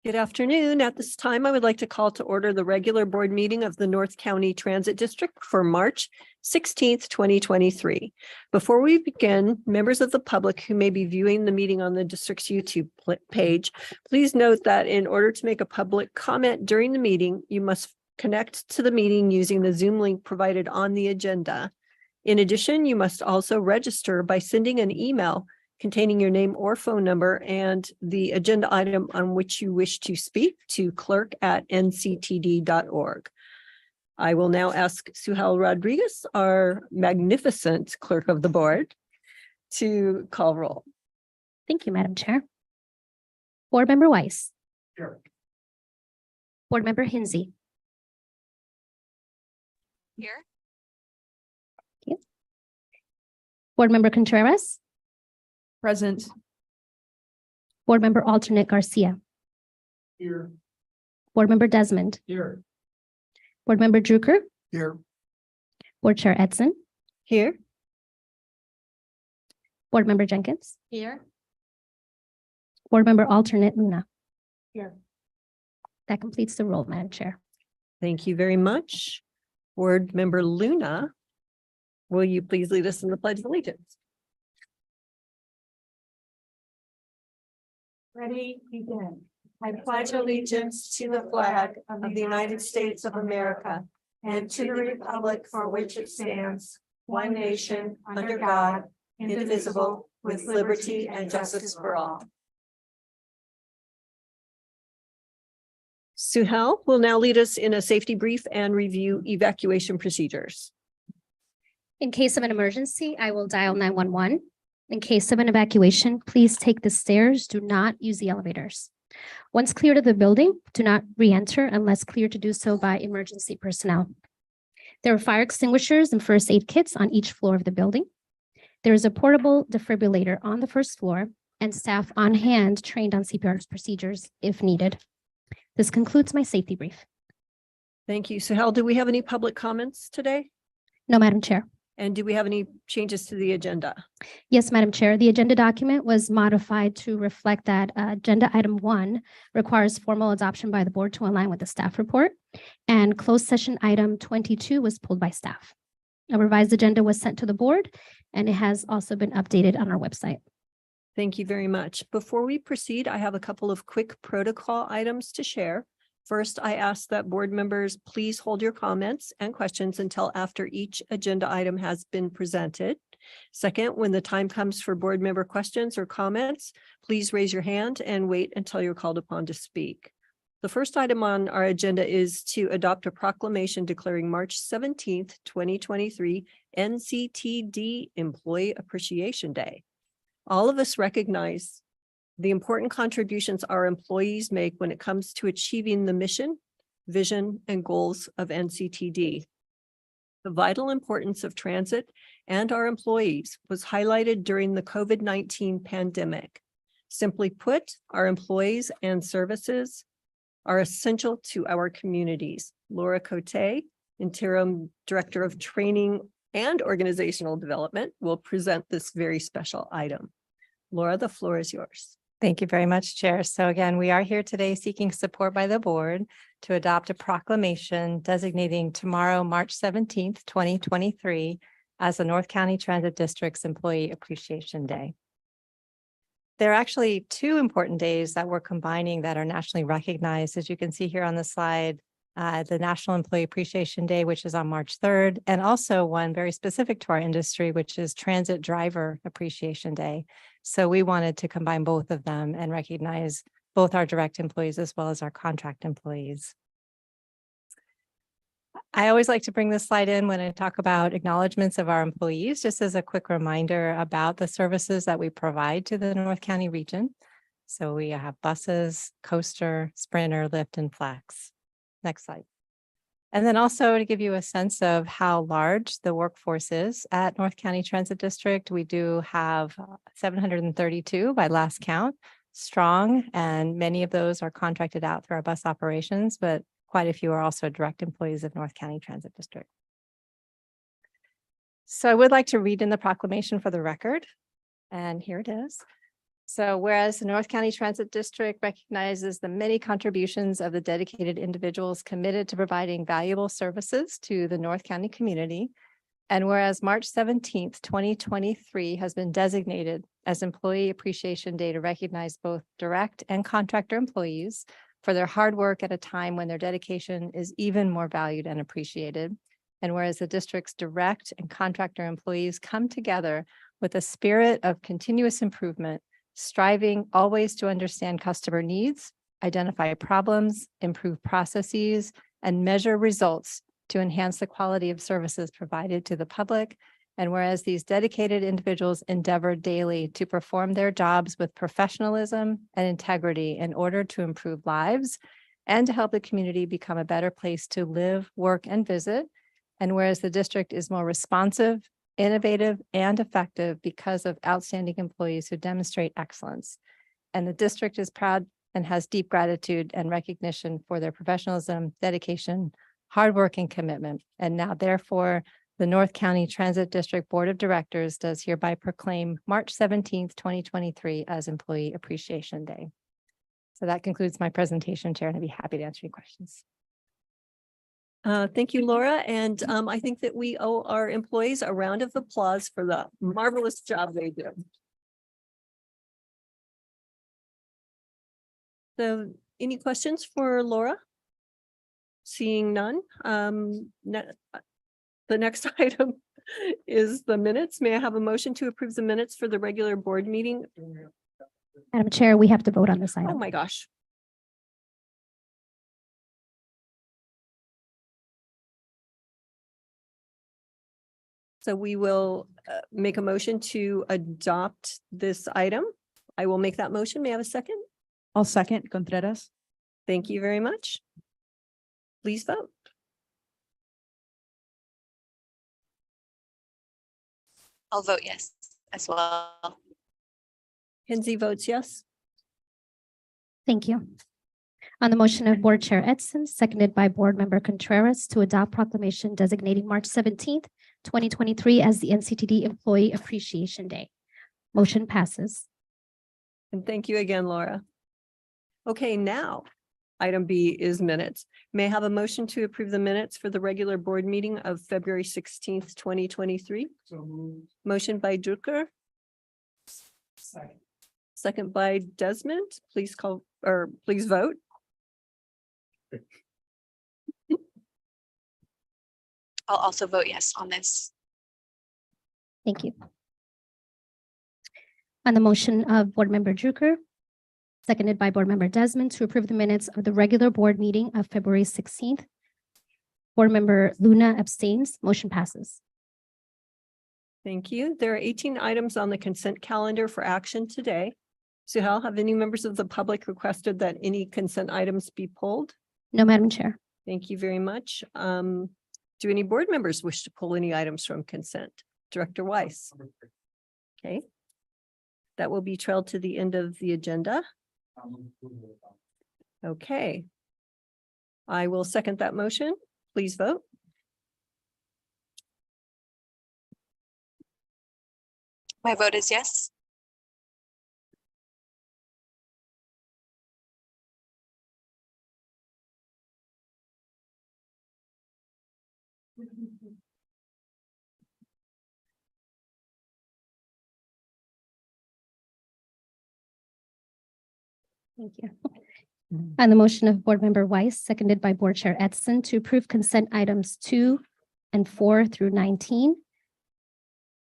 Good afternoon. At this time, I would like to call to order the regular board meeting of the North County Transit District for March 16th, 2023. Before we begin, members of the public who may be viewing the meeting on the district's YouTube page, please note that in order to make a public comment during the meeting, you must connect to the meeting using the Zoom link provided on the agenda. In addition, you must also register by sending an email containing your name or phone number and the agenda item on which you wish to speak to clerk@nctd.org. I will now ask Suhel Rodriguez, our magnificent clerk of the board, to call roll. Thank you, Madam Chair. Board Member Weiss. Here. Board Member Hinsey. Here. Thank you. Board Member Contreras. Present. Board Member Alternate Garcia. Here. Board Member Desmond. Here. Board Member Drucker. Here. Board Chair Edson. Here. Board Member Jenkins. Here. Board Member Alternate Luna. Here. That completes the roll, Madam Chair. Thank you very much. Board Member Luna, will you please lead us in the Pledge of Allegiance? Ready, begin. I pledge allegiance to the flag of the United States of America and to the republic for which it stands, one nation, under God, indivisible, with liberty and justice for all. Suhel will now lead us in a safety brief and review evacuation procedures. In case of an emergency, I will dial 911. In case of an evacuation, please take the stairs. Do not use the elevators. Once cleared of the building, do not re-enter unless cleared to do so by emergency personnel. There are fire extinguishers and first aid kits on each floor of the building. There is a portable defibrillator on the first floor and staff on hand trained on CPR procedures if needed. This concludes my safety brief. Thank you. Suhel, do we have any public comments today? No, Madam Chair. And do we have any changes to the agenda? Yes, Madam Chair. The agenda document was modified to reflect that agenda item 1 requires formal adoption by the board to align with the staff report, and closed session item 22 was pulled by staff. A revised agenda was sent to the board, and it has also been updated on our website. Thank you very much. Before we proceed, I have a couple of quick protocol items to share. First, I ask that board members please hold your comments and questions until after each agenda item has been presented. Second, when the time comes for board member questions or comments, please raise your hand and wait until you're called upon to speak. The first item on our agenda is to adopt a proclamation declaring March 17th, 2023 NCTD Employee Appreciation Day. All of us recognize the important contributions our employees make when it comes to achieving the mission, vision, and goals of NCTD. The vital importance of transit and our employees was highlighted during the COVID-19 pandemic. Simply put, our employees and services are essential to our communities. Laura Cote, Interim Director of Training and Organizational Development, will present this very special item. Laura, the floor is yours. Thank you very much, Chair. So again, we are here today seeking support by the board to adopt a proclamation designating tomorrow, March 17th, 2023, as the North County Transit District's Employee Appreciation Day. There are actually two important days that we're combining that are nationally recognized. As you can see here on the slide, the National Employee Appreciation Day, which is on March 3rd, and also one very specific to our industry, which is Transit Driver Appreciation Day. So we wanted to combine both of them and recognize both our direct employees as well as our contract employees. I always like to bring this slide in when I talk about acknowledgements of our employees, just as a quick reminder about the services that we provide to the North County region. So we have buses, coaster, Sprinter, Lyft, and Flex. Next slide. And then also to give you a sense of how large the workforce is at North County Transit District, we do have 732 by last count, strong, and many of those are contracted out through our bus operations, but quite a few are also direct employees of North County Transit District. So I would like to read in the proclamation for the record, and here it is. So whereas the North County Transit District recognizes the many contributions of the dedicated individuals committed to providing valuable services to the North County community. And whereas March 17th, 2023 has been designated as Employee Appreciation Day to recognize both direct and contractor employees for their hard work at a time when their dedication is even more valued and appreciated. And whereas the district's direct and contractor employees come together with a spirit of continuous improvement, striving always to understand customer needs, identify problems, improve processes, and measure results to enhance the quality of services provided to the public. And whereas these dedicated individuals endeavor daily to perform their jobs with professionalism and integrity in order to improve lives and to help the community become a better place to live, work, and visit. And whereas the district is more responsive, innovative, and effective because of outstanding employees who demonstrate excellence. And the district is proud and has deep gratitude and recognition for their professionalism, dedication, hard work, and commitment. And now therefore, the North County Transit District Board of Directors does hereby proclaim March 17th, 2023 as Employee Appreciation Day. So that concludes my presentation, Chair, and I'd be happy to answer any questions. Thank you, Laura. And I think that we owe our employees a round of applause for the marvelous job they do. So any questions for Laura? Seeing none. The next item is the minutes. May I have a motion to approve the minutes for the regular board meeting? Madam Chair, we have to vote on this Oh item. my gosh. So we will make a motion to adopt this item. I will make that motion. May I have a second? I'll second Contreras. Thank you very much. Please vote. I'll vote yes as well. Kinsey votes yes. Thank you. On the motion of Board Chair Edson, seconded by Board Member Contreras to adopt proclamation designating March 17th, 2023 as the NCTD Employee Appreciation Day. Motion passes. And thank you again, Laura. Okay, now item B is minutes. May I have a motion to approve the minutes for the regular board meeting of February 16th, 2023? Motion by Drucker. Second by Desmond. Please call or please vote. I'll also vote yes on this. Thank you. On the motion of Board Member Drucker, seconded by Board Member Desmond to approve the minutes of the regular board meeting of February 16th. Board Member Luna abstains. Motion passes. Thank you. There are 18 items on the consent calendar for action today. Suhail, have any members of the public requested that any consent items be pulled? No, Madam Chair. Thank you very much. Do any board members wish to pull any items from consent? Director Weiss. Okay. That will be trailed to the end of the agenda. Okay. I will second that motion. Please vote. My vote is yes. Thank you. On the motion of Board Member Weiss, seconded by Board Chair Edson to approve consent items 2 and 4 through 19.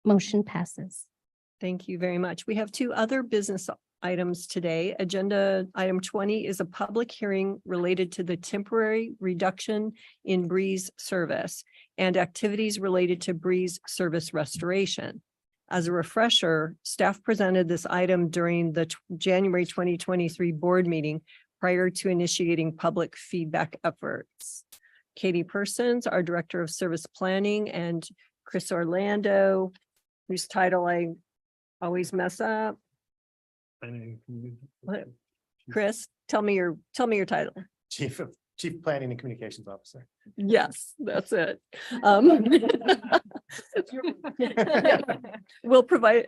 Motion passes. Thank you very much. We have two other business items today. Agenda item 20 is a public hearing related to the temporary reduction in Breeze service and activities related to Breeze service restoration. As a refresher, staff presented this item during the January 2023 board meeting prior to initiating public feedback efforts. Katie Persons, our Director of Service Planning, and Chris Orlando, whose title I always mess up. What? Chris, tell me your title. Chief Planning and Communications Officer. Yes, that's it. We'll provide,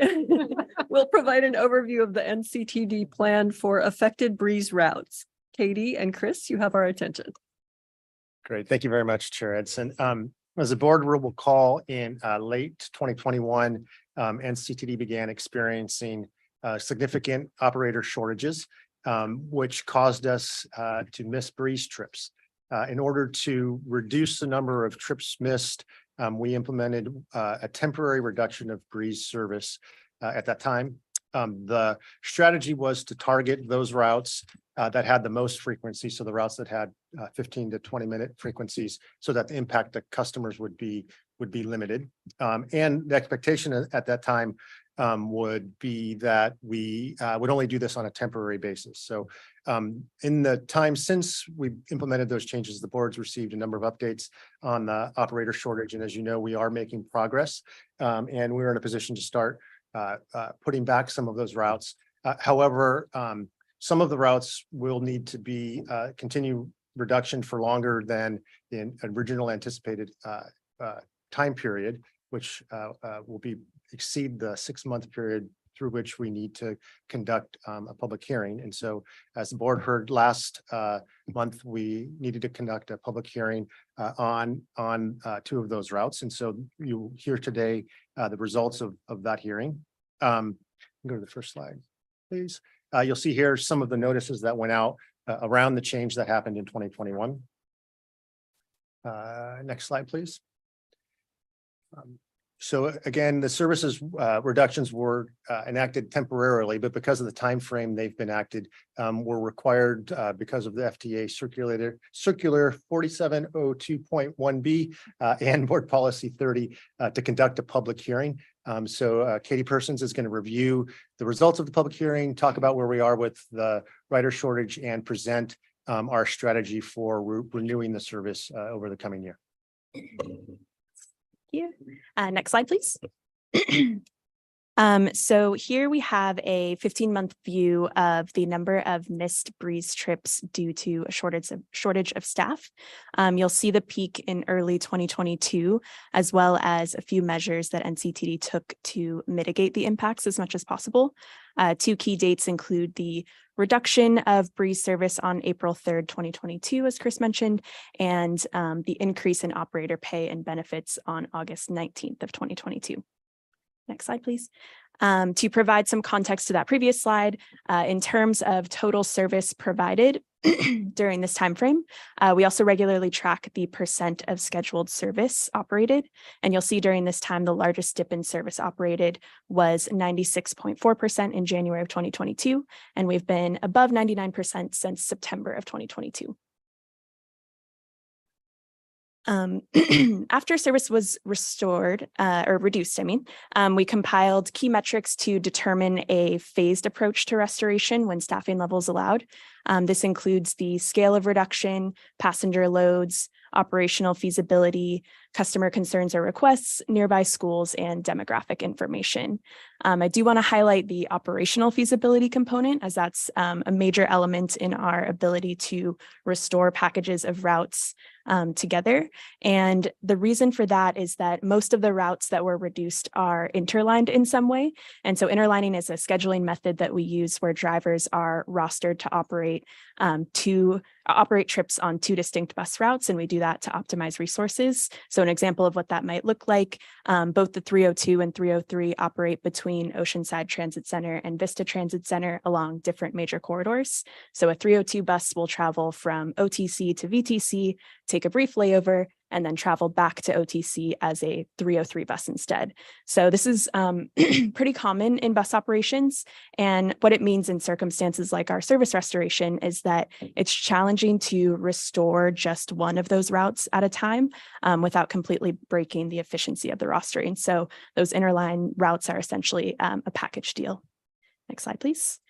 we'll provide an overview of the NCTD plan for affected breeze routes. Katie and Chris, you have our attention. Great. Thank you very much, Chair Edson. As the board will recall, in late 2021, NCTD began experiencing significant operator shortages, which caused us to miss breeze trips. In order to reduce the number of trips missed, we implemented a temporary reduction of breeze service at that time. The strategy was to target those routes that had the most frequency, so the routes that had 15 to 20-minute frequencies, so that the impact to customers would be limited. And the expectation at that time would be that we would only do this on a temporary basis. So in the time since we implemented those changes, the board's received a number of updates on the operator shortage. And as you know, we are making progress, and we're in a position to start putting back some of those routes. However, some of the routes will need to be continue reduction for longer than the original anticipated time period, which will exceed the 6-month period through which we need to conduct a public hearing. And so, as the board heard last month, we needed to conduct a public hearing on 2 of those routes. And so you'll hear today the results of that hearing. Go to the first slide, please. You'll see here some of the notices that went out around the change that happened in 2021. Next slide, please. So again, the services reductions were enacted temporarily, but because of the time frame they've been acted, were required because of the FTA circular 4702.1B and board policy 30 to conduct a public hearing. So Katie Persons is going to review the results of the public hearing, talk about where we are with the rider shortage, and present our strategy for renewing the service over the coming year. You. Next slide, please. So here we have a 15-month view of the number of missed breeze trips due to a shortage of staff. You'll see the peak in early 2022, as well as a few measures that NCTD took to mitigate the impacts as much as possible. 2 key dates include the reduction of breeze service on April 3rd, 2022, as Chris mentioned, and the increase in operator pay and benefits on August 19th of 2022. Next slide, please. To provide some context to that previous slide, in terms of total service provided during this time frame, we also regularly track the percent of scheduled service operated. And you'll see during this time, the largest dip in service operated was 96.4% in January of 2022. And we've been above 99% since September of 2022. After service was restored or reduced, we compiled key metrics to determine a phased approach to restoration when staffing levels allowed. This includes the scale of reduction, passenger loads, operational feasibility, customer concerns or requests, nearby schools, and demographic information. I do want to highlight the operational feasibility component, as that's a major element in our ability to restore packages of routes together. And the reason for that is that most of the routes that were reduced are interlined in some way. And so interlining is a scheduling method that we use where drivers are rostered to operate trips on 2 distinct bus routes, and we do that to optimize resources. So an example of what that might look like, both the 302 and 303 operate between Oceanside Transit Center and Vista Transit Center along different major corridors. So a 302 bus will travel from OTC to VTC, take a brief layover, and then travel back to OTC as a 303 bus instead. So this is pretty common in bus operations. And what it means in circumstances like our service restoration is that it's challenging to restore just one of those routes at a time without completely breaking the efficiency of the rostering. So those interline routes are essentially a package deal. Next slide, please.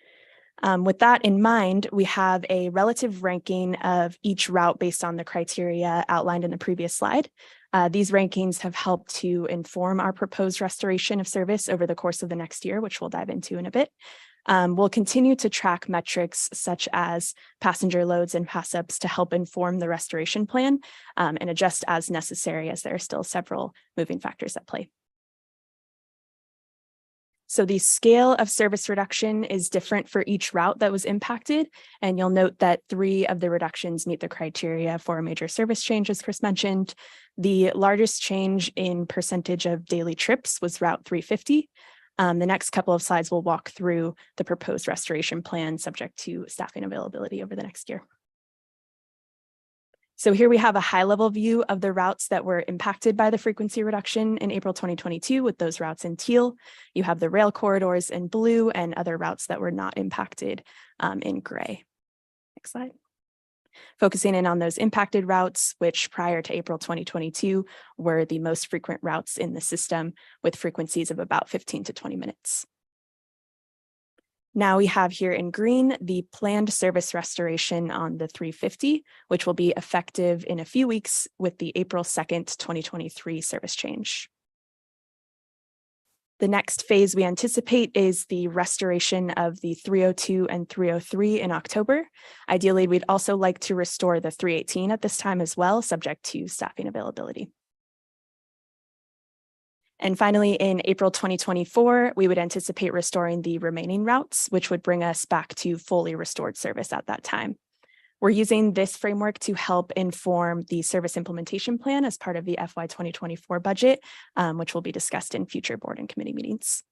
With that in mind, we have a relative ranking of each route based on the criteria outlined in the previous slide. These rankings have helped to inform our proposed restoration of service over the course of the next year, which we'll dive into in a bit. We'll continue to track metrics such as passenger loads and pass-ups to help inform the restoration plan and adjust as necessary, as there are still several moving factors at play. So the scale of service reduction is different for each route that was impacted. And you'll note that 3 of the reductions meet the criteria for a major service change, as Chris mentioned. The largest change in percentage of daily trips was Route 350. The next couple of slides will walk through the proposed restoration plan subject to staffing availability over the next year. So here we have a high-level view of the routes that were impacted by the frequency reduction in April 2022 with those routes in teal. You have the rail corridors in blue and other routes that were not impacted in gray. Next slide. Focusing in on those impacted routes, which prior to April 2022 were the most frequent routes in the system with frequencies of about 15 to 20 minutes. Now we have here in green the planned service restoration on the 350, which will be effective in a few weeks with the April 2nd, 2023 service change. The next phase we anticipate is the restoration of the 302 and 303 in October. Ideally, we'd also like to restore the 318 at this time as well, subject to staffing availability. And finally, in April 2024, we would anticipate restoring the remaining routes, which would bring us back to fully restored service at that time. We're using this framework to help inform the service implementation plan as part of the FY 2024 budget, which will be discussed in future board and committee meetings.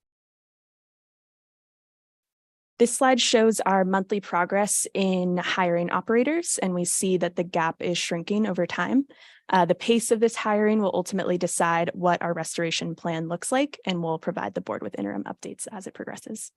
This slide shows our monthly progress in hiring operators, and we see that the gap is shrinking over time. The pace of this hiring will ultimately decide what our restoration plan looks like, and we'll provide the board with interim updates as it progresses.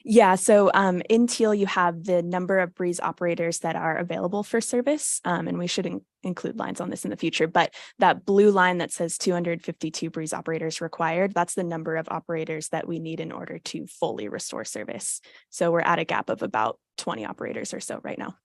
Yeah, so in teal, you have the number of Breeze operators that are available for service, and we should include lines on this in the future, but that blue line that says 252 Breeze operators required, that's the number of operators that we need in order to fully restore service. So we're at a gap of about 20 operators or so right now.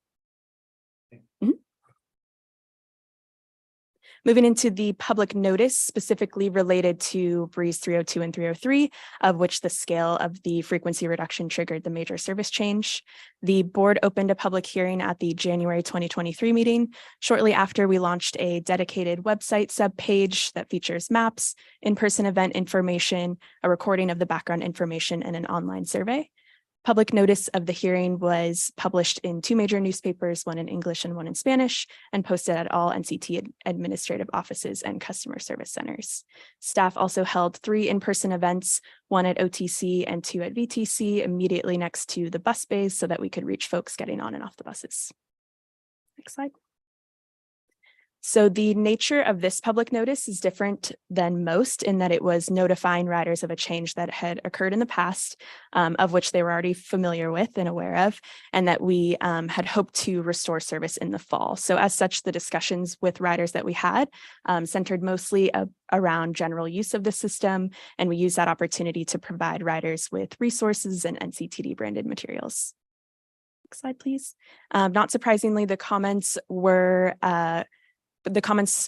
Moving into the public notice specifically related to Breeze 302 and 303, of which the scale of the frequency reduction triggered the major service change. The board opened a public hearing at the January 2023 meeting. Shortly after, we launched a dedicated website subpage that features maps, in-person event information, a recording of the background information, and an online survey. Public notice of the hearing was published in 2 major newspapers, one in English and one in Spanish, and posted at all NCT administrative offices and customer service centers. Staff also held 3 in-person events, 1 at OTC and 2 at VTC, immediately next to the bus bays so that we could reach folks getting on and off the buses. Next slide. So the nature of this public notice is different than most in that it was notifying riders of a change that had occurred in the past, of which they were already familiar with and aware of, and that we had hoped to restore service in the fall. So as such, the discussions with riders that we had centered mostly around general use of the system, and we used that opportunity to provide riders with resources and NCTD branded materials. Next slide, please. Not surprisingly, the comments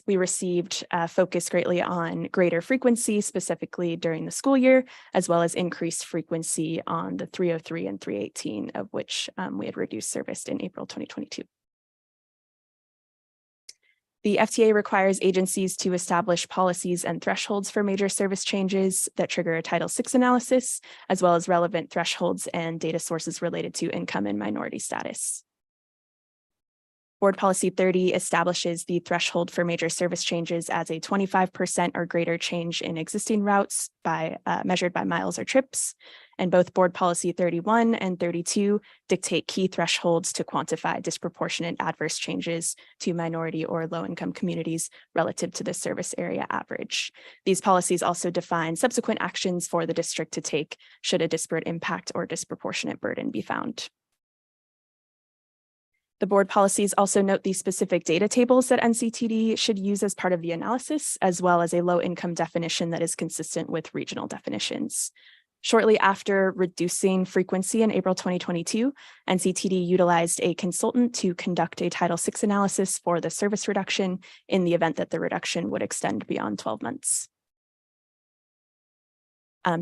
we received focused greatly on greater frequency, specifically during the school year, as well as increased frequency on the 303 and 318, of which we had reduced service in April 2022. The FTA requires agencies to establish policies and thresholds for major service changes that trigger a Title VI analysis, as well as relevant thresholds and data sources related to income and minority status. Board Policy 30 establishes the threshold for major service changes as a 25% or greater change in existing routes measured by miles or trips. And both Board Policy 31 and 32 dictate key thresholds to quantify disproportionate adverse changes to minority or low-income communities relative to the service area average. These policies also define subsequent actions for the district to take should a disparate impact or disproportionate burden be found. The board policies also note the specific data tables that NCTD should use as part of the analysis, as well as a low-income definition that is consistent with regional definitions. Shortly after reducing frequency in April 2022, NCTD utilized a consultant to conduct a Title VI analysis for the service reduction in the event that the reduction would extend beyond 12 months.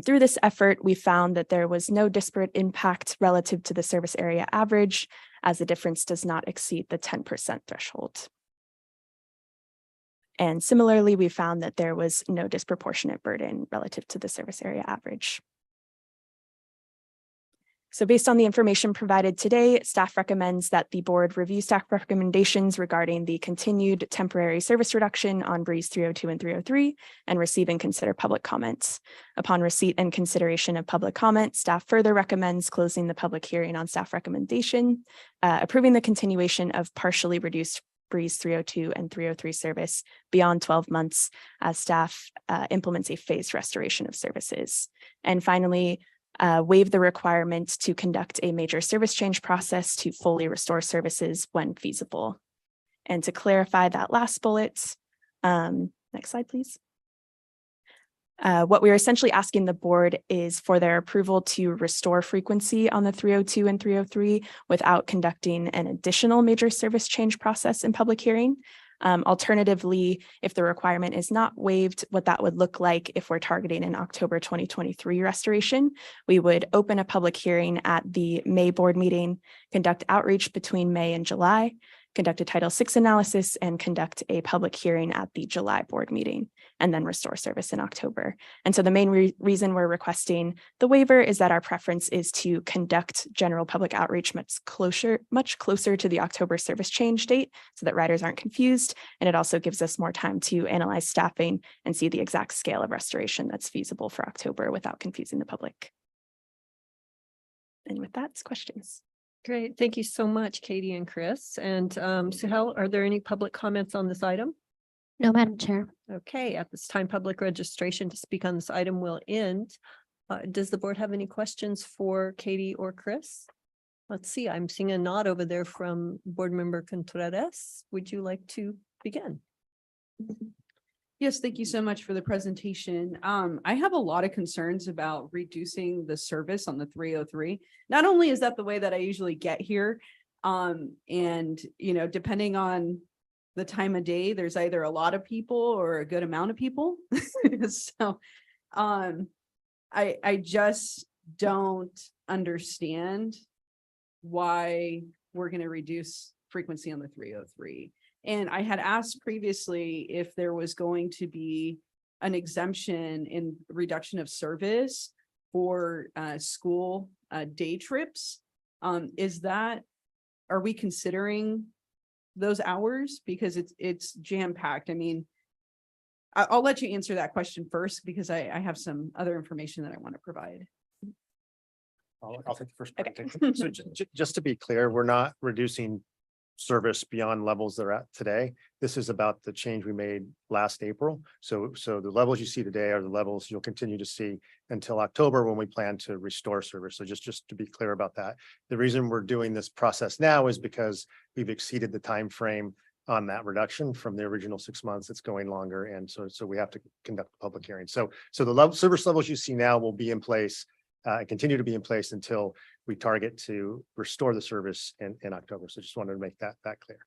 Through this effort, we found that there was no disparate impact relative to the service area average, as the difference does not exceed the 10% threshold. And similarly, we found that there was no disproportionate burden relative to the service area average. So based on the information provided today, staff recommends that the board review staff recommendations regarding the continued temporary service reduction on Breeze 302 and 303 and receive and consider public comments. Upon receipt and consideration of public comment, staff further recommends closing the public hearing on staff recommendation, approving the continuation of partially reduced Breeze 302 and 303 service beyond 12 months as staff implements a phased restoration of services. And finally, waive the requirement to conduct a major service change process to fully restore services when feasible. And to clarify that last bullet, next slide, please. What we're essentially asking the board is for their approval to restore frequency on the 302 and 303 without conducting an additional major service change process in public hearing. Alternatively, if the requirement is not waived, what that would look like if we're targeting an October 2023 restoration, we would open a public hearing at the May board meeting, conduct outreach between May and July, conduct a Title VI analysis, and conduct a public hearing at the July board meeting, and then restore service in October. And so the main reason we're requesting the waiver is that our preference is to conduct general public outreach much closer to the October service change date so that riders aren't confused. And it also gives us more time to analyze staffing and see the exact scale of restoration that's feasible for October without confusing the public. And with that, it's questions. Great. Thank you so much, Katie and Chris. And Suhail, are there any public comments on this item? No, Madam Chair. Okay, at this time, public registration to speak on this item will end. Does the board have any questions for Katie or Chris? Let's see, I'm seeing a nod over there from Board Member Contreras. Would you like to begin? Yes, thank you so much for the presentation. I have a lot of concerns about reducing the service on the 303. Not only is that the way that I usually get here, and depending on the time of day, there's either a lot of people or a good amount of people. So I just don't understand why we're going to reduce frequency on the 303. And I had asked previously if there was going to be an exemption in reduction of service for school day trips. Are we considering those hours? Because it's jam-packed. I mean, I'll let you answer that question first because I have some other information that I want to provide. I'll take the first Okay. part. So just to be clear, we're not reducing service beyond levels they're at today. This is about the change we made last April. So the levels you see today are the levels you'll continue to see until October when we plan to restore service. So just to be clear about that. The reason we're doing this process now is because we've exceeded the time frame on that reduction from the original 6 months. It's going longer. And so we have to conduct a public hearing. So the service levels you see now will be in place, continue to be in place until we target to restore the service in October. So just wanted to make that clear.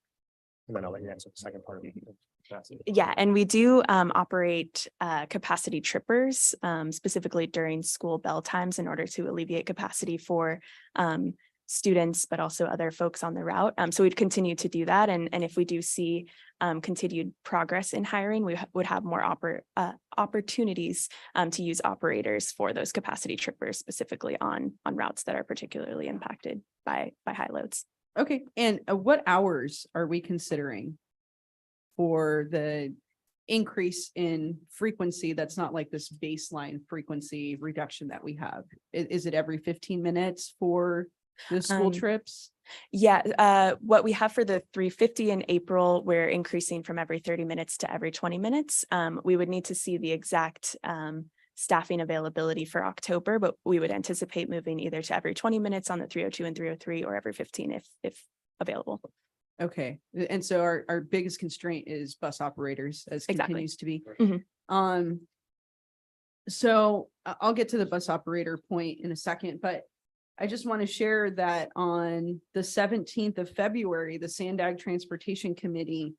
And then I'll let you answer the second part of it. Yeah, and we do operate capacity trippers, specifically during school bell times in order to alleviate capacity for students, but also other folks on the route. So we'd continue to do that. And if we do see continued progress in hiring, we would have more opportunities to use operators for those capacity trippers, specifically on routes that are particularly impacted by high loads. Okay. And what hours are we considering for the increase in frequency? That's not like this baseline frequency reduction that we have. Is it every 15 minutes for the school trips? Yeah, what we have for the 350 in April, we're increasing from every 30 minutes to every 20 minutes. We would need to see the exact staffing availability for October, but we would anticipate moving either to every 20 minutes on the 302 and 303 or every 15 if available. Okay. And so our biggest constraint is bus operators, as continues to be. Mhm. So I'll get to the bus operator point in a second, but I just want to share that on the 17th of February, the Sandag Transportation Committee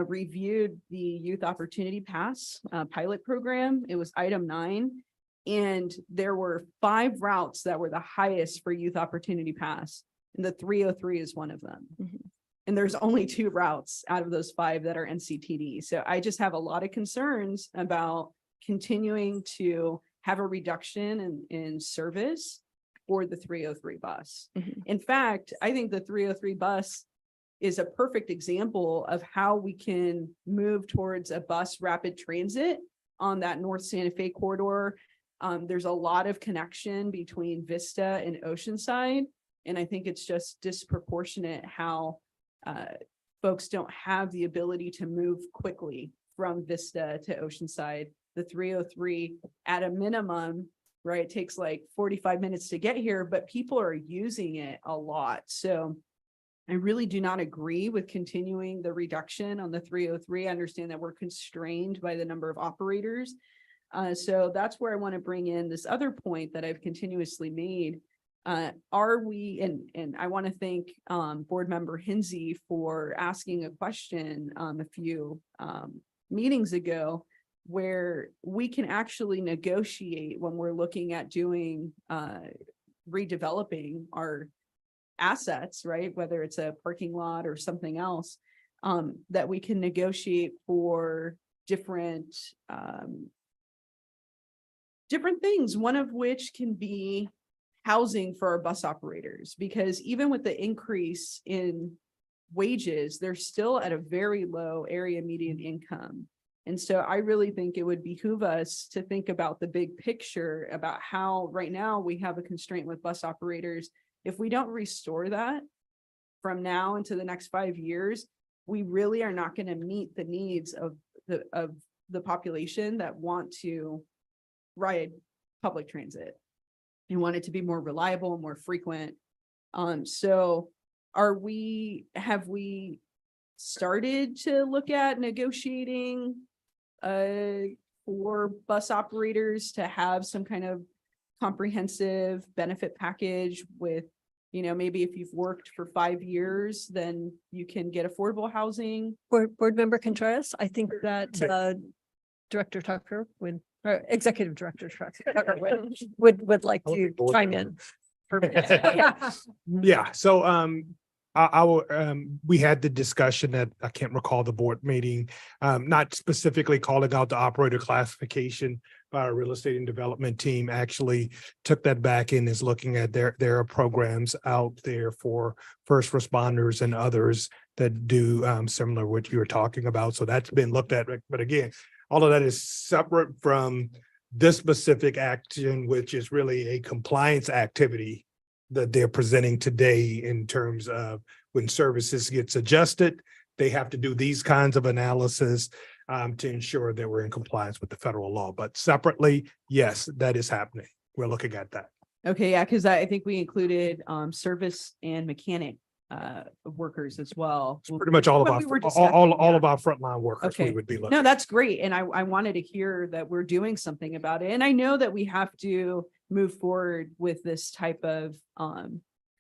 reviewed the Youth Opportunity Pass pilot program. It was item 9, and there were 5 routes that were the highest for Youth Opportunity Pass, and the 303 is one of them. Mhm. And there's only 2 routes out of those 5 that are NCTD. So I just have a lot of concerns about continuing to have a reduction in service for the 303 bus. Mhm. In fact, I think the 303 bus is a perfect example of how we can move towards a bus rapid transit on that North Santa Fe corridor. There's a lot of connection between Vista and Oceanside. And I think it's just disproportionate how folks don't have the ability to move quickly from Vista to Oceanside. The 303 at a minimum, right, it takes like 45 minutes to get here, but people are using it a lot. So I really do not agree with continuing the reduction on the 303. I understand that we're constrained by the number of operators. So that's where I want to bring in this other point that I've continuously made. Are we, and I want to thank Board Member Hinsey for asking a question a few meetings ago, where we can actually negotiate when we're looking at doing redeveloping our assets, right? Whether it's a parking lot or something else, that we can negotiate for different things, one of which can be housing for our bus operators, because even with the increase in wages, they're still at a very low area median income. And so I really think it would behoove us to think about the big picture about how right now we have a constraint with bus operators. If we don't restore that from now into the next 5 years, we really are not going to meet the needs of the population that want to ride public transit and want it to be more reliable, more frequent. So have we started to look at negotiating for bus operators to have some kind of comprehensive benefit package with, you know, maybe if you've worked for 5 years, then you can get affordable housing? Board Member Contreras, I think that Director Tucker would, or Executive Director Tucker would like to chime in. Yeah, so I will, we had the discussion that I can't recall the board meeting, not specifically calling out the operator classification, but our real estate and development team actually took that back and is looking at their programs out there for first responders and others that do similar what you were talking about. So that's been looked at, but again, all of that is separate from this specific action, which is really a compliance activity that they're presenting today in terms of when services gets adjusted, they have to do these kinds of analysis to ensure that we're in compliance with the federal law. But separately, yes, that is happening. We're looking at that. Okay, yeah, because I think we included service and mechanic workers as well. Pretty much all of What our, we were discussing, all yeah. of our frontline workers, we Okay. would be looking. No, that's great. And I wanted to hear that we're doing something about it. And I know that we have to move forward with this type of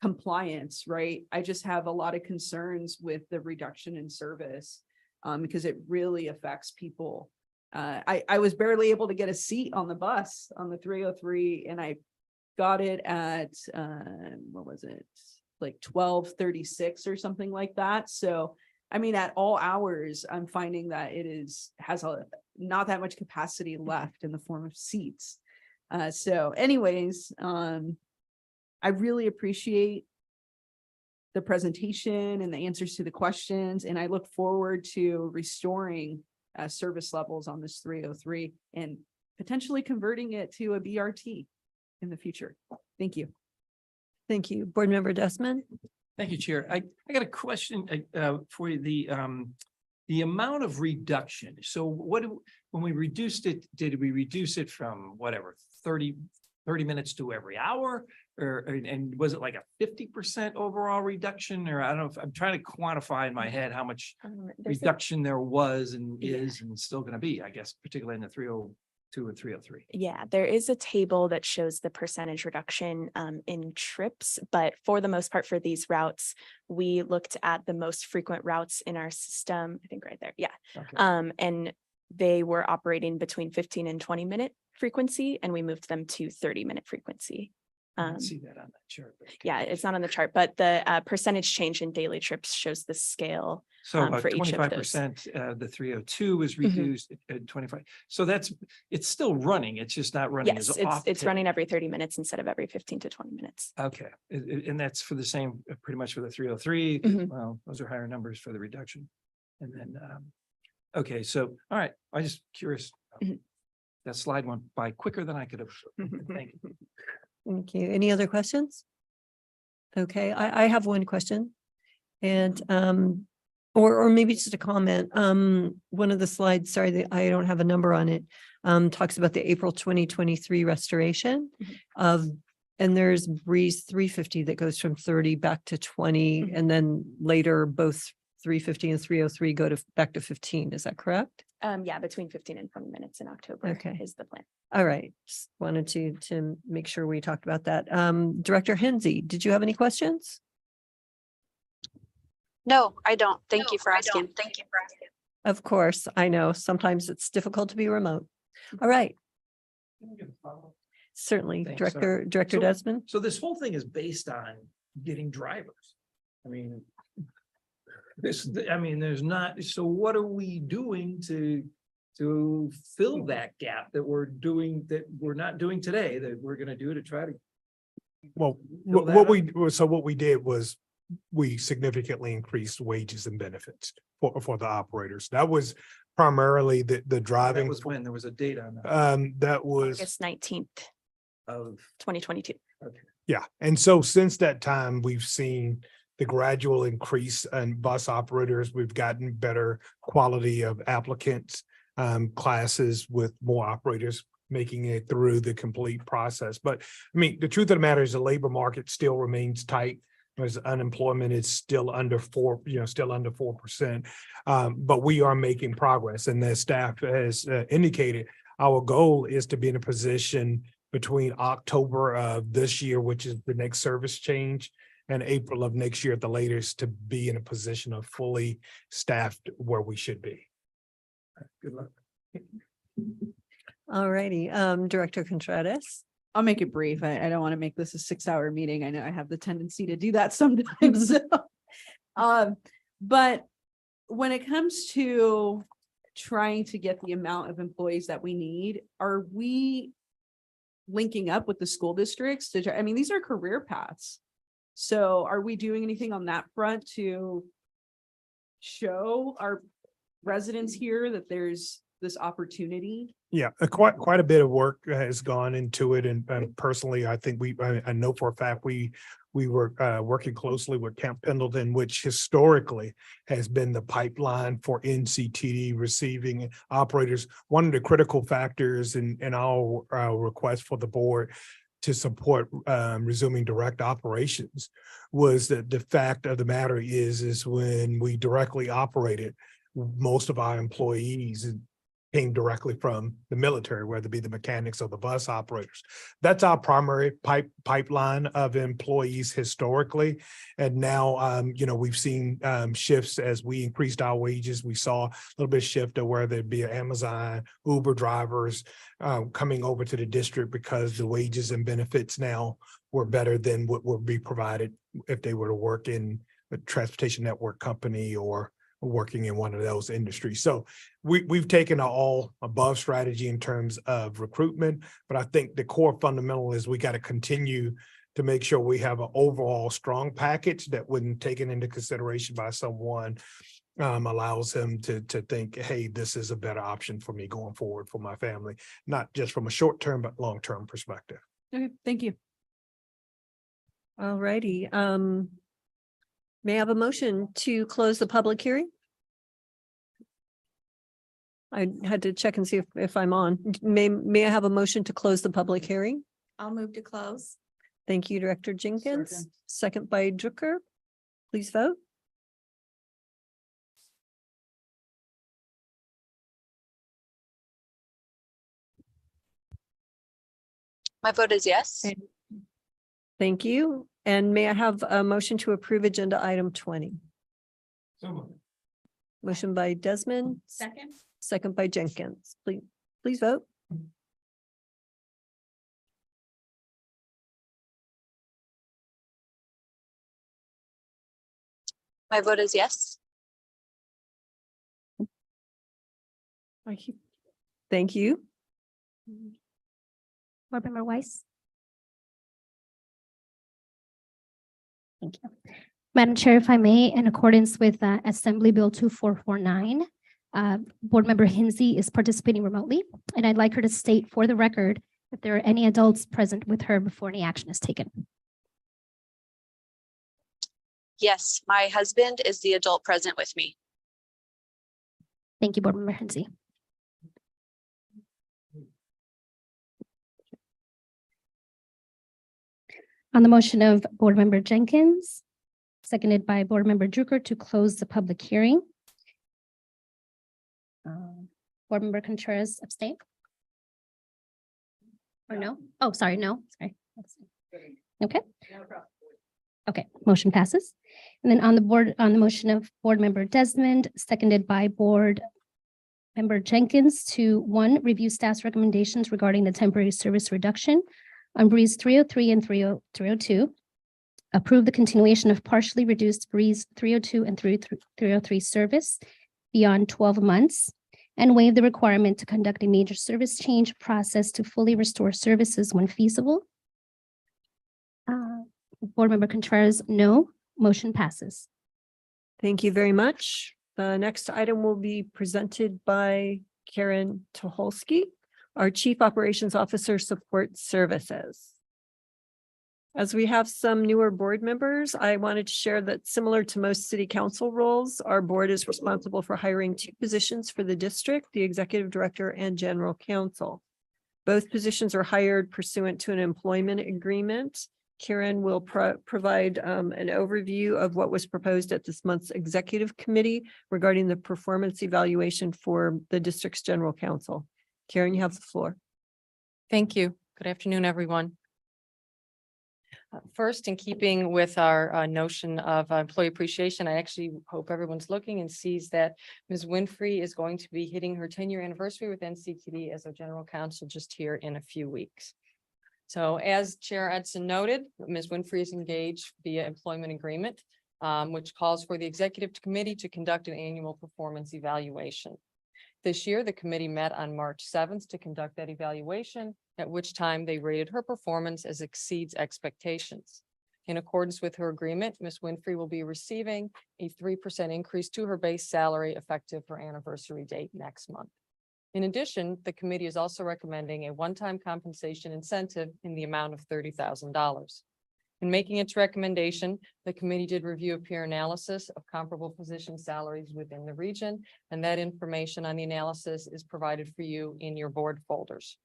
compliance, right? I just have a lot of concerns with the reduction in service because it really affects people. I was barely able to get a seat on the bus on the 303, and I got it at what was it? Like 12:36 or something like that. So, I mean, at all hours, I'm finding that has not that much capacity left in the form of seats. So anyways, I really appreciate the presentation and the answers to the questions, and I look forward to restoring service levels on this 303 and potentially converting it to a BRT in the future. Thank you. Thank you. Board Member Desmond? Thank you, Chair. I got a question for you. The amount of reduction. So when we reduced it, did we reduce it from whatever, 30 minutes to every hour? And was it like a 50% overall reduction? Or I don't know if I'm trying to quantify in my head how much reduction there was and is and still going to be, I guess, particularly in the 302 and 303. Yeah, there is a table that shows the percentage reduction in trips, but for the most part for these routes, we looked at the most frequent routes in our system, I think right there, yeah. Okay. And they were operating between 15 and 20 minute frequency, and we moved them to 30-minute frequency. I didn't see that on that chart. but okay. Yeah, it's not on the chart, but the percentage change in daily trips shows the scale. So about for each of those. 25%, the 302 was Mhm. reduced at 25. So it's still running. It's just not running Yes, as it's often. running every 30 minutes instead of every 15 to 20 minutes. Okay, and that's for the same, pretty much for the 303. Mhm. Well, those are higher numbers for the reduction. And then, okay, so, all right, I just curious. Mhm. That slide went by quicker than I could have. Thank you. Thank you. Any other questions? Okay, I have one question. And, or maybe just a comment. One of the slides, sorry, that I don't have a number on it, talks about the April 2023 restoration of, and there's Breeze 350 that goes from 30 back to 20, and then later both 350 and 303 go to back to 15. Is that correct? Yeah, between 15 and 20 minutes in October Okay. is the plan. All right, just wanted to make sure we talked about that. Director Hensy, did you have any questions? No, I don't. Thank you for asking. Of course, I know sometimes it's difficult to be remote. All right, certainly, Thanks, Director So- Desmond. So this whole thing is based on getting drivers. I mean, there's not, so what are we doing to fill that gap that we're not doing today, that we're gonna do to try to. Well, Fill that what we did was we significantly increased wages and benefits for the operators. That was primarily the That driving. was when there was a date on that That was, August 19th, of, 2022. yeah. And so since that time, we've seen the gradual increase in bus operators. We've gotten better quality of applicants, classes with more operators making it through the complete process. But I mean, the truth of the matter is the labor market still remains tight. As unemployment is still under 4%. But we are making progress, and the staff has indicated our goal is to be in a position between October of this year, which is the next service change, and April of next year at the latest, to be in a position of fully staffed where we should be. good luck. All righty, Director Contreras. I'll make it brief. I don't want to make this a 6-hour meeting. I know I have the tendency to do that sometimes. But when it comes to trying to get the amount of employees that we need, are we linking up with the school districts to try? I mean, these are career paths. So are we doing anything on that front to show our residents here that there's this opportunity? Yeah, quite a bit of work has gone into it, and personally, I think I know for a fact we were working closely with Camp Pendleton, which historically has been the pipeline for NCTD receiving operators. One of the critical factors in our request for the board to support resuming direct operations was that the fact of the matter is when we directly operated, most of our employees came directly from the military, whether it be the mechanics or the bus operators. That's our primary pipeline of employees historically. And now, we've seen shifts as we increased our wages. We saw a little bit of shift to where there'd be Amazon, Uber drivers coming over to the district because the wages and benefits now were better than what would be provided if they were to work in a transportation network company or working in one of those industries. So we've taken an all above strategy in terms of recruitment, but I think the core fundamental is we got to continue to make sure we have an overall strong package that, when taken into consideration by someone, allows him to think, hey, this is a better option for me going forward for my family, not just from a short-term, but long-term perspective. Okay, thank you. All righty, may I have a motion to close the public hearing? I had to check and see if I'm on. May I have a motion to close the public hearing? I'll move to close. Thank you, Director Jenkins. Second. Second by Drucker. Please vote. My vote is yes. Thank you. And may I have a motion to approve agenda item 20? So moved. Motion by Desmond, Second. second by Jenkins. Please vote. My vote is yes. Thank you. Board Member Weiss? Thank you. Madam Chair, if I may, in accordance with Assembly Bill 2449, Board Member Hinsey is participating remotely, and I'd like her to state for the record if there are any adults present with her before any action is taken. Yes, my husband is the adult present with me. Thank you, Board Member Hinsey. On the motion of Board Member Jenkins, seconded by Board Member Drucker to close the public hearing. Board Member Contreras abstain? Or no? Oh, sorry, no, sorry. Okay. Okay, motion passes. And then on the motion of Board Member Desmond, seconded by Board Member Jenkins to 1, review staff's recommendations regarding the temporary service reduction on Breeze 303 and 302. Approve the continuation of partially reduced Breeze 302 and 303 service beyond 12 months and waive the requirement to conduct a major service change process to fully restore services when feasible. Board Member Contreras, no. Motion passes. Thank you very much. The next item will be presented by Karen Tucholsky, our Chief Operations Officer, Support Services. As we have some newer board members, I wanted to share that similar to most city council roles, our board is responsible for hiring 2 positions for the district, the executive director and general counsel. Both positions are hired pursuant to an employment agreement. Karen will provide an overview of what was proposed at this month's executive committee regarding the performance evaluation for the district's general counsel. Karen, you have the floor. Thank you. Good afternoon, everyone. First, in keeping with our notion of employee appreciation, I actually hope everyone's looking and sees that Ms. Winfrey is going to be hitting her 10-year anniversary with NCTD as a general counsel just here in a few weeks. So as Chair Edson noted, Ms. Winfrey is engaged via employment agreement, which calls for the executive committee to conduct an annual performance evaluation. This year, the committee met on March 7th to conduct that evaluation, at which time they rated her performance as exceeds expectations. In accordance with her agreement, Ms. Winfrey will be receiving a 3% increase to her base salary effective her anniversary date next month. In addition, the committee is also recommending a one-time compensation incentive in the amount of $30,000. In making its recommendation, the committee did review a peer analysis of comparable position salaries within the region, and that information on the analysis is provided for you in your board folders.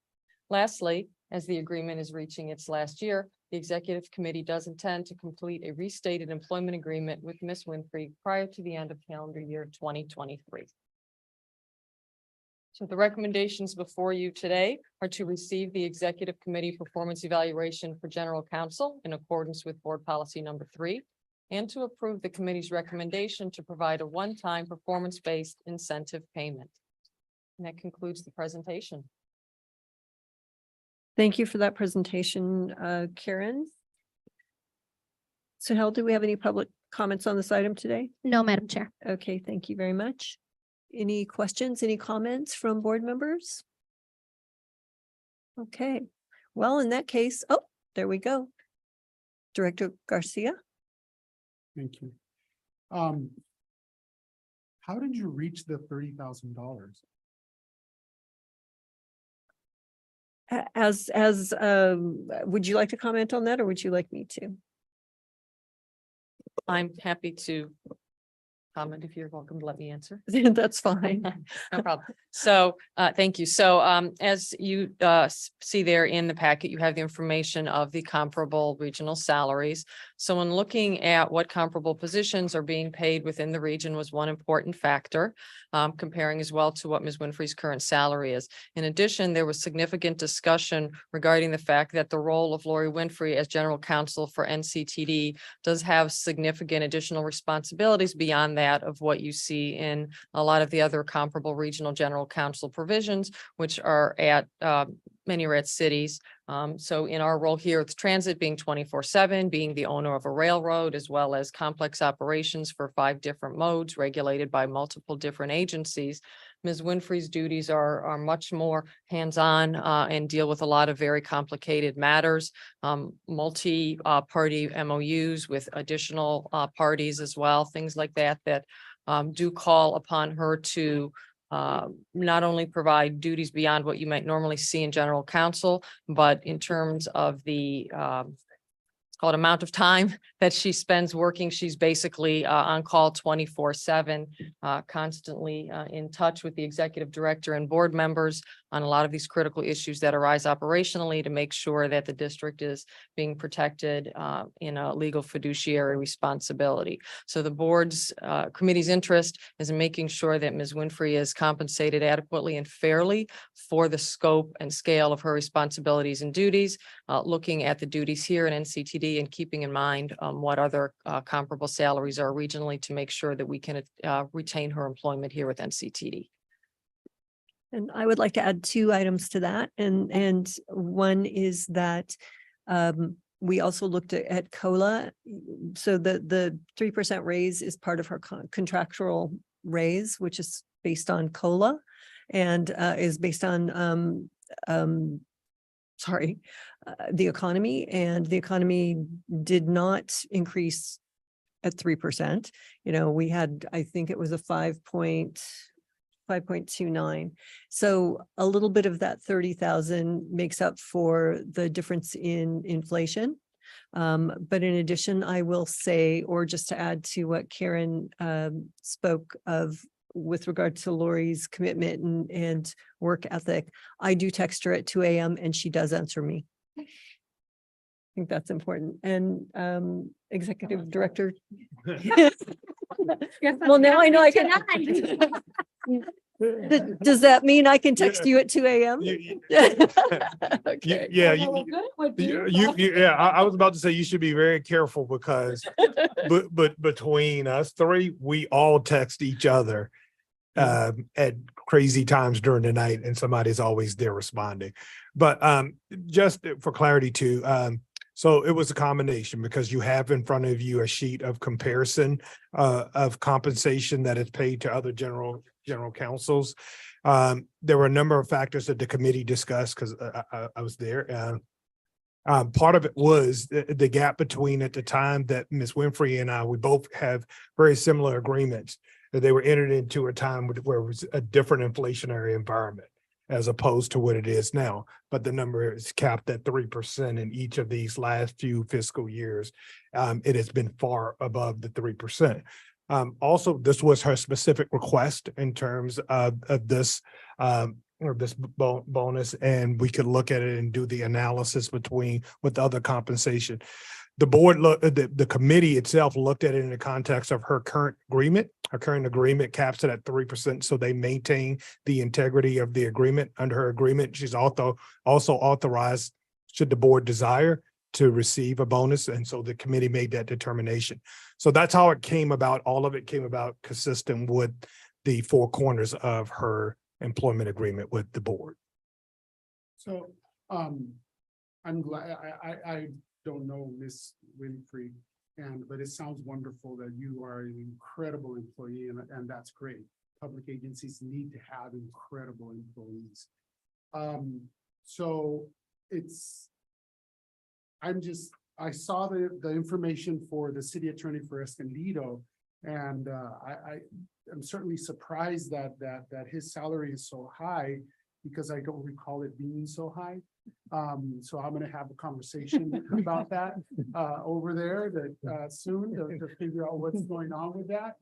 Lastly, as the agreement is reaching its last year, the executive committee does intend to complete a restated employment agreement with Ms. Winfrey prior to the end of calendar year 2023. So the recommendations before you today are to receive the executive committee performance evaluation for general counsel in accordance with board policy number 3, and to approve the committee's recommendation to provide a one-time performance-based incentive payment. And that concludes the presentation. Thank you for that presentation, Karen. So do we have any public comments on this item today? No, Madam Chair. Okay, thank you very much. Any questions, any comments from board members? Okay, well, in that case, oh, there we go. Director Garcia. Thank you. How did you reach the $30,000? Would you like to comment on that, or would you like me to? I'm happy to comment if you're welcome to let me answer. That's fine. No problem. So thank you. So as you see there in the packet, you have the information of the comparable regional salaries. So when looking at what comparable positions are being paid within the region was one important factor, comparing as well to what Ms. Winfrey's current salary is. In addition, there was significant discussion regarding the fact that the role of Lori Winfrey as general counsel for NCTD does have significant additional responsibilities beyond that of what you see in a lot of the other comparable regional general counsel provisions, which are at many are at cities. So in our role here with transit being 24/7, being the owner of a railroad, as well as complex operations for 5 different modes regulated by multiple different agencies, Ms. Winfrey's duties are much more hands-on and deal with a lot of very complicated matters, multi-party MOUs with additional parties as well, things like that, that do call upon her to not only provide duties beyond what you might normally see in general counsel, but in terms of the called amount of time that she spends working. She's basically on call 24/7, constantly in touch with the executive director and board members on a lot of these critical issues that arise operationally to make sure that the district is being protected in a legal fiduciary responsibility. So the board's committee's interest is in making sure that Ms. Winfrey is compensated adequately and fairly for the scope and scale of her responsibilities and duties, looking at the duties here in NCTD and keeping in mind what other comparable salaries are regionally to make sure that we can retain her employment here with NCTD. And I would like to add 2 items to that. And one is that we also looked at COLA. So the 3% raise is part of her contractual raise, which is based on COLA and is based on the economy, and the economy did not increase at 3%. You know, we had, I think it was a 5.29. So a little bit of that 30,000 makes up for the difference in inflation. But in addition, I will say, or just to add to what Karen spoke of with regard to Lori's commitment and work ethic, I do text her at 2 a.m. and she does answer me. I think that's important. And executive director. Well, now I know I can. Does that mean I can text you at 2 a.m.? Okay. Yeah, I was about to say you should be very careful because but between us 3, we all text each other at crazy times during the night, and somebody's always there responding. But just for clarity too, so it was a combination because you have in front of you a sheet of comparison of compensation that is paid to other general counsels. There were a number of factors that the committee discussed because I was there. Part of it was the gap between at the time that Ms. Winfrey and I, we both have very similar agreements that they were entered into a time where it was a different inflationary environment as opposed to what it is now. But the number is capped at 3% in each of these last few fiscal years. It has been far above the 3%. Also, this was her specific request in terms of this or this bonus, and we could look at it and do the analysis with other compensation. The board the committee itself looked at it in the context of her current agreement. Her current agreement caps it at 3%, so they maintain the integrity of the agreement. Under her agreement, she's also authorized, should the board desire, to receive a bonus, and so the committee made that determination. So that's how it came about. All of it came about consistent with the 4 corners of her employment agreement with the board. So I'm glad I don't know Miss Winfrey, but it sounds wonderful that you are an incredible employee, and that's great. Public agencies need to have incredible employees. So I saw the information for the city attorney for Escondido, and I'm certainly surprised that his salary is so high because I don't recall it being so high. So I'm going to have a conversation about that over there soon to figure out what's going on with that.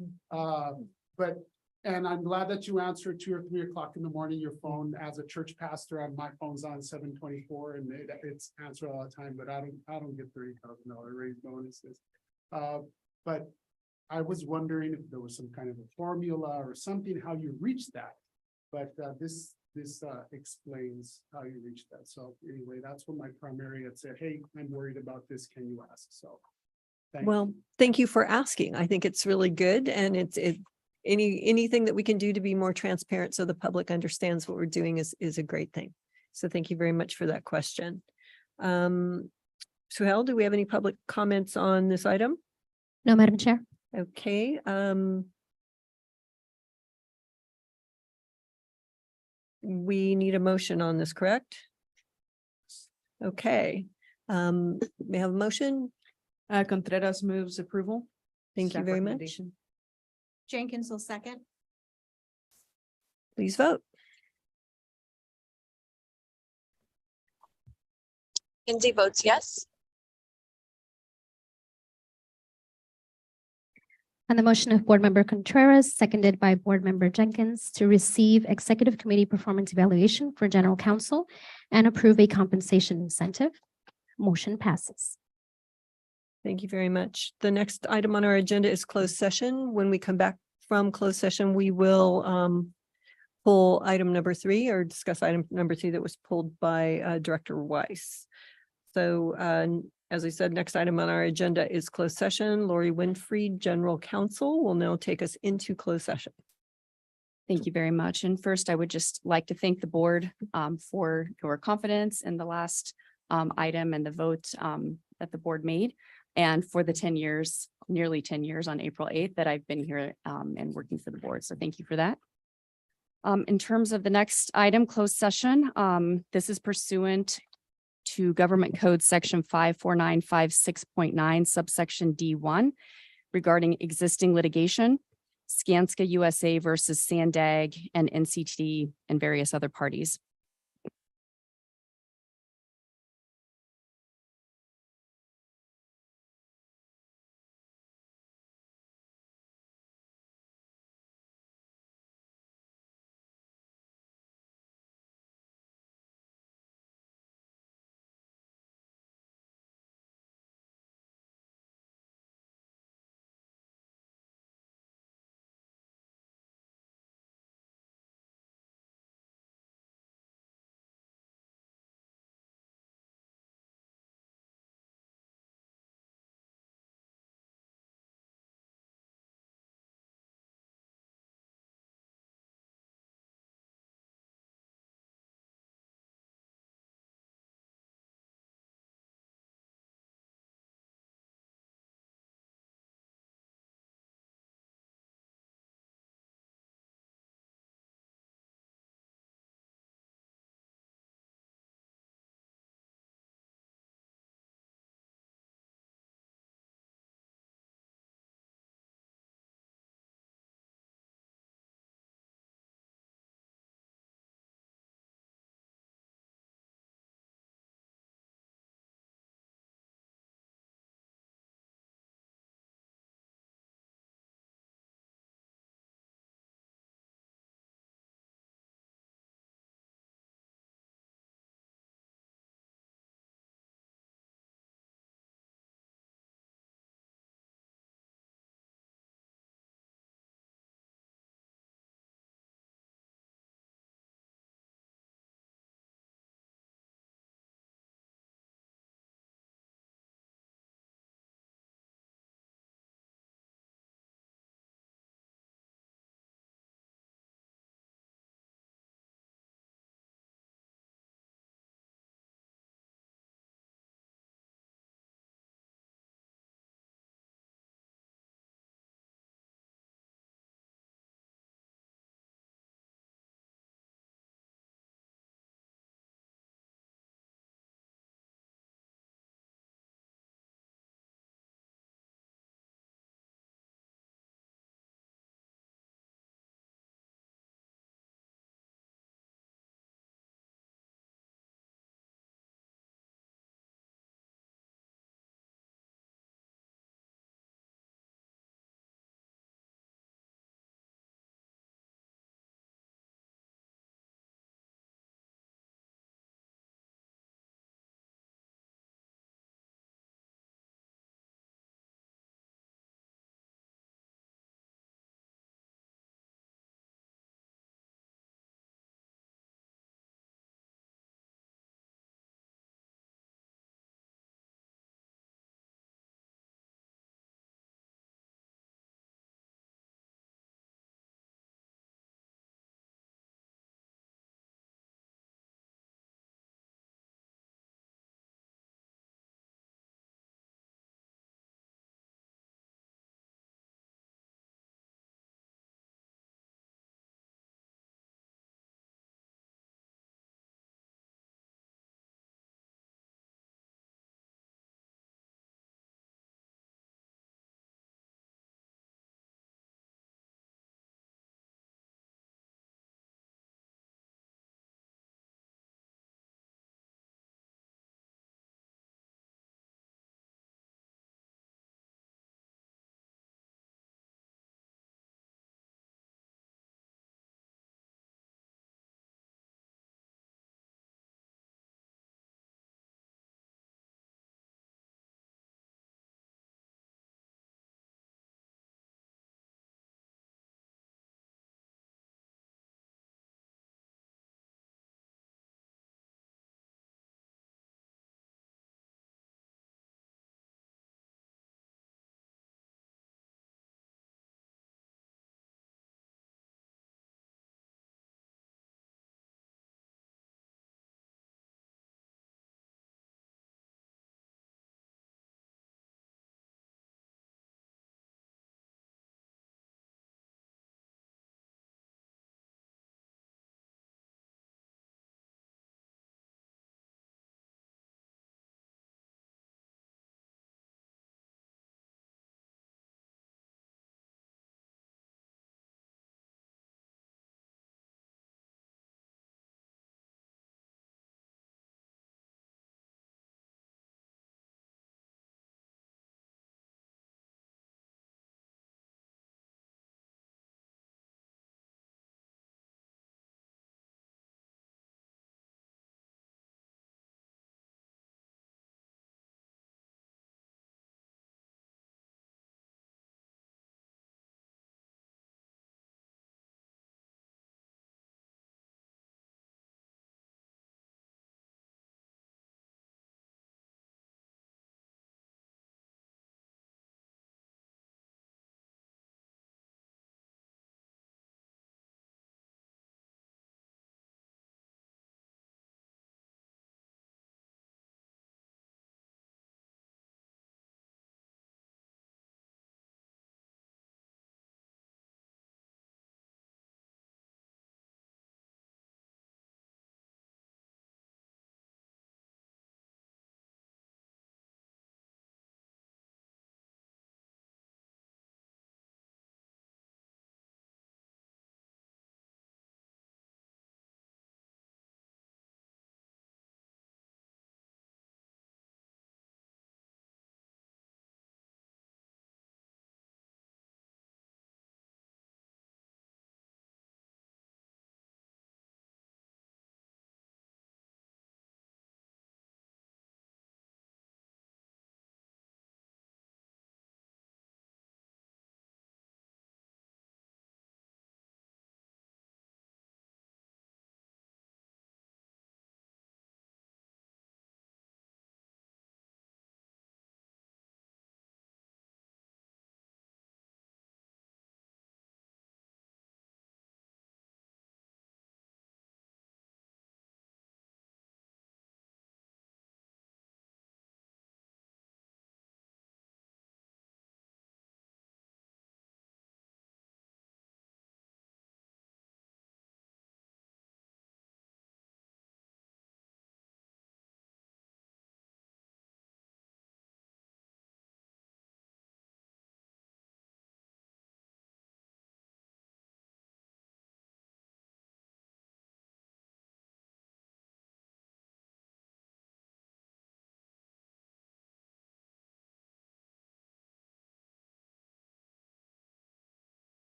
And I'm glad that you answered 2 or 3 o'clock in the morning, your phone. As a church pastor, my phone's on 724 and it's answered all the time, but I don't get $30,000 raise bonuses. But I was wondering if there was some kind of a formula or something, how you reached that. But this explains how you reached that. So anyway, that's what my primary had said, hey, I'm worried about this, can you ask? So thank you for asking. I think it's really good, and anything that we can do to be more transparent so the public understands what we're doing is a great thing. So thank you very much for that question. Suhail, do we have any public comments on this item? No, Madam Chair. Okay, we need a motion on this, correct? Okay, may I have a motion? Contreras moves approval. Thank you Staff very much. recommendation. Jenkins will second. Please vote. Kinsey votes yes. On the motion of Board Member Contreras, seconded by Board Member Jenkins, to receive Executive Committee Performance Evaluation for General Counsel and approve a compensation incentive. Motion passes. Thank you very much. The next item on our agenda is closed session. When we come back from closed session, we will pull item number 3 or discuss item number 3 that was pulled by Director Weiss. So as I said, next item on our agenda is closed session. Lori Winfrey, General Counsel, will now take us into closed session. Thank you very much. And first, I would just like to thank the board for your confidence in the last item and the vote that the board made. And for the 10 years, nearly 10 years on April 8th that I've been here and working for the board. So thank you for that. In terms of the next item, closed session, this is pursuant to Government Code Section 54956.9 subsection D1 regarding existing litigation, Skanska USA versus Sandag and NCT and various other parties.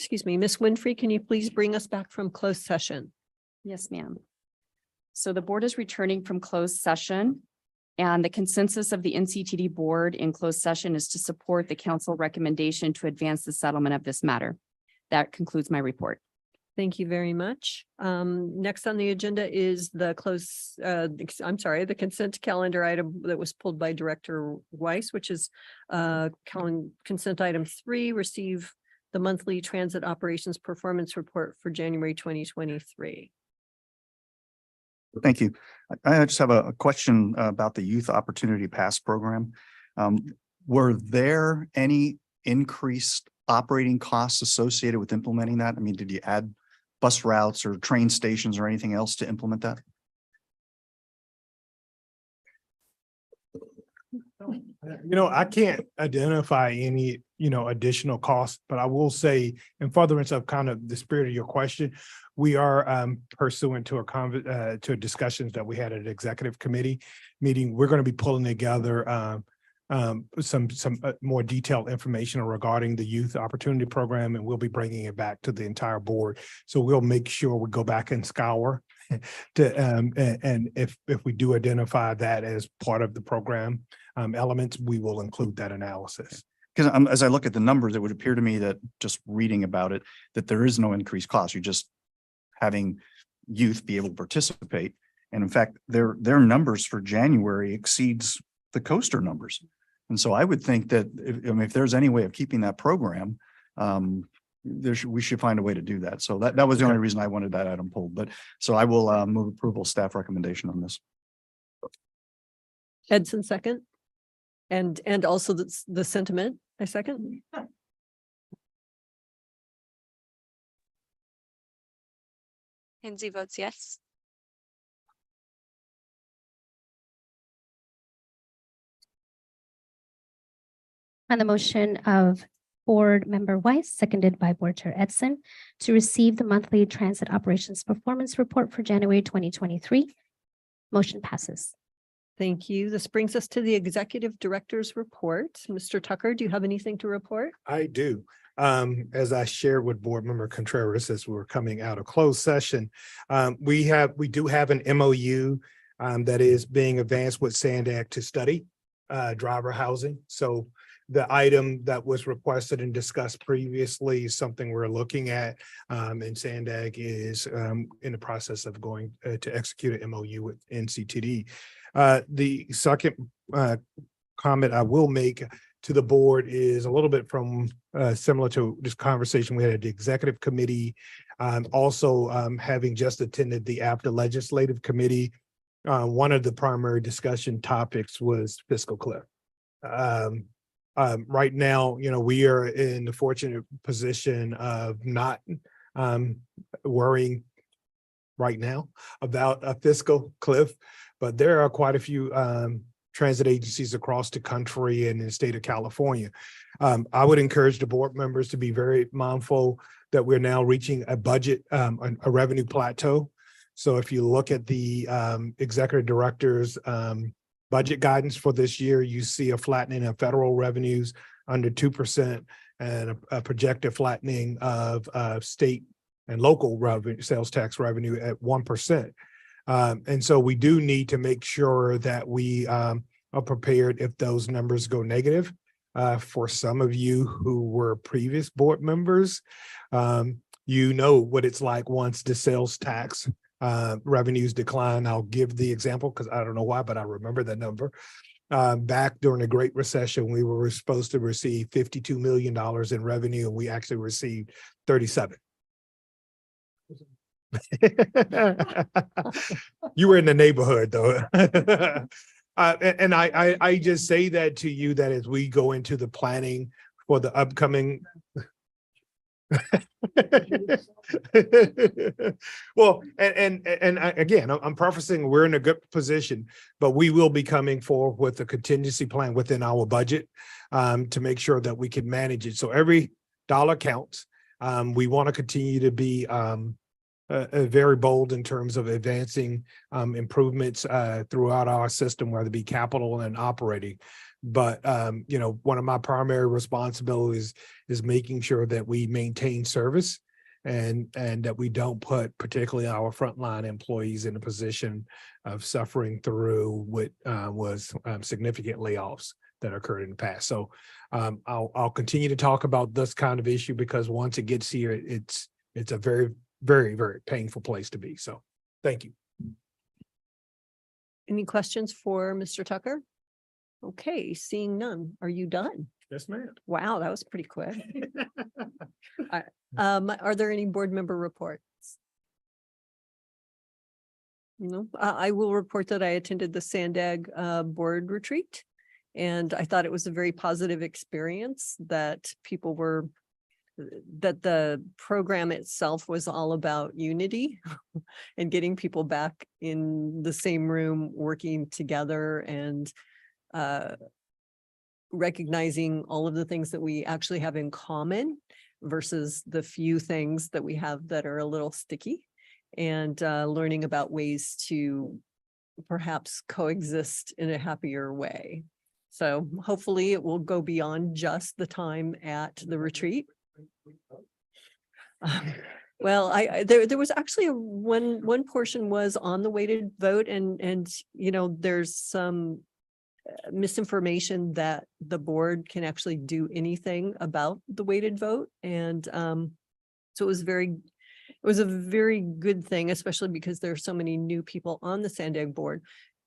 excuse me, Ms. Winfrey, can you please bring us back from closed session? Yes, ma'am. So the board is returning from closed session. And the consensus of the NCTD board in closed session is to support the council recommendation to advance the settlement of this matter. That concludes my report. Thank you very much. Next on the agenda is the the consent calendar item that was pulled by Director Weiss, which is consent item 3, receive the monthly transit operations performance report for January 2023. Thank you. I just have a question about the Youth Opportunity Pass program. Were there any increased operating costs associated with implementing that? I mean, did you add bus routes or train stations or anything else to implement that? I can't identify any, additional costs, but I will say in furtherance of kind of the spirit of your question, we are pursuant to to discussions that we had at an executive committee meeting. We're going to be pulling together some more detailed information regarding the youth opportunity program, and we'll be bringing it back to the entire board. So we'll make sure we go back and scour to and if we do identify that as part of the program elements, we will include that analysis. Because as I look at the numbers, it would appear to me that just reading about it, that there is no increased cost. You're just having youth be able to participate. And in fact, their numbers for January exceeds the coaster numbers. And so I would think that if there's any way of keeping that program, we should find a way to do that. So that was the only reason I wanted that item pulled. But so I will move approval staff recommendation on this. Edson second. And also the sentiment, I second. Hensy votes yes. On the motion of Board Member Weiss, seconded by Board Chair Edson, to receive the monthly transit operations performance report for January 2023. Motion passes. Thank you. This brings us to the Executive Director's report. Mr. Tucker, do you have anything to report? I do. As I shared with Board Member Contreras as we were coming out of closed session, we do have an MOU that is being advanced with SANDAG to study driver housing. So the item that was requested and discussed previously is something we're looking at, and SANDAG is in the process of going to execute an MOU with NCTD. The second comment I will make to the board is a little bit from similar to this conversation we had at the executive committee. Also, having just attended the after legislative committee, one of the primary discussion topics was fiscal cliff. Right now, we are in the fortunate position of not worrying right now about a fiscal cliff, but there are quite a few transit agencies across the country and in the state of California. I would encourage the board members to be very mindful that we're now reaching a budget, a revenue plateau. So if you look at the executive director's budget guidance for this year, you see a flattening of federal revenues under 2% and a projected flattening of state and local revenue, sales tax revenue at 1%. And so we do need to make sure that we are prepared if those numbers go negative. For some of you who were previous board members, you know what it's like once the sales tax revenues decline. I'll give the example because I don't know why, but I remember the number. Back during the Great Recession, we were supposed to receive $52 million in revenue, and we actually received 37. You were in the neighborhood though. And I just say that to you that as we go into the planning for the upcoming well, and again, I'm prefacing we're in a good position, but we will be coming forward with a contingency plan within our budget to make sure that we can manage it. So every dollar counts. We want to continue to be very bold in terms of advancing improvements throughout our system, whether it be capital and operating. But you know, one of my primary responsibilities is making sure that we maintain service and that we don't put particularly our frontline employees in a position of suffering through what was significant layoffs that occurred in the past. So I'll continue to talk about this kind of issue because once it gets here, it's a very, very, very painful place to be. So thank you. Any questions for Mr. Tucker? Okay, seeing none. Are you done? Yes, ma'am. Wow, that was pretty quick. Are there any board member reports? No, I will report that I attended the Sandag board retreat. And I thought it was a very positive experience that people were, that the program itself was all about unity and getting people back in the same room, working together and recognizing all of the things that we actually have in common versus the few things that we have that are a little sticky, and learning about ways to perhaps coexist in a happier way. So hopefully it will go beyond just the time at the retreat. Well, there was actually one portion was on the weighted vote, and you know, there's some misinformation that the board can actually do anything about the weighted vote. And so it was a very good thing, especially because there are so many new people on the Sandag board,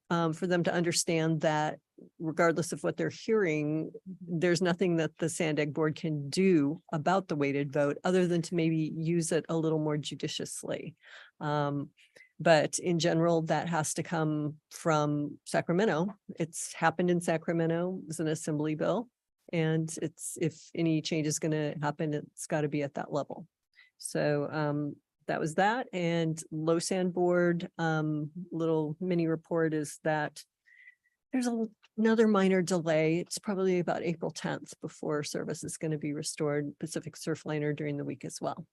for them to understand that regardless of what they're hearing, there's nothing that the Sandag board can do about the weighted vote other than to maybe use it a little more judiciously. But in general, that has to come from Sacramento. It's happened in Sacramento. It's an assembly bill. And it's, if any change is going to happen, it's got to be at that level. So that was that. And LoSAN board, little mini report is that there's another minor delay. It's probably about April 10th before service is going to be restored, Pacific Surfliner during the week as well.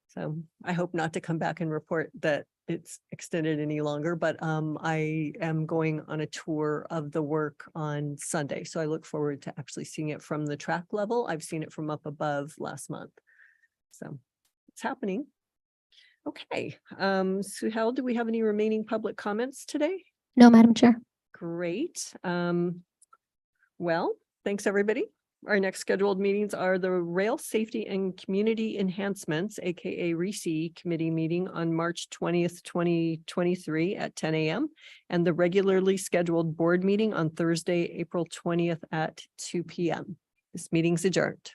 So I hope not to come back and report that it's extended any longer, but I am going on a tour of the work on Sunday. So I look forward to actually seeing it from the track level. I've seen it from up above last month. So it's happening. Okay, Suhail, do we have any remaining public comments today? No, Madam Chair. Great. Well, thanks, everybody. Our next scheduled meetings are the Rail Safety and Community Enhancements, aka RECE Committee meeting on March 20th, 2023 at 10 a.m. and the regularly scheduled board meeting on Thursday, April 20th at 2 p.m. This meeting's adjourned.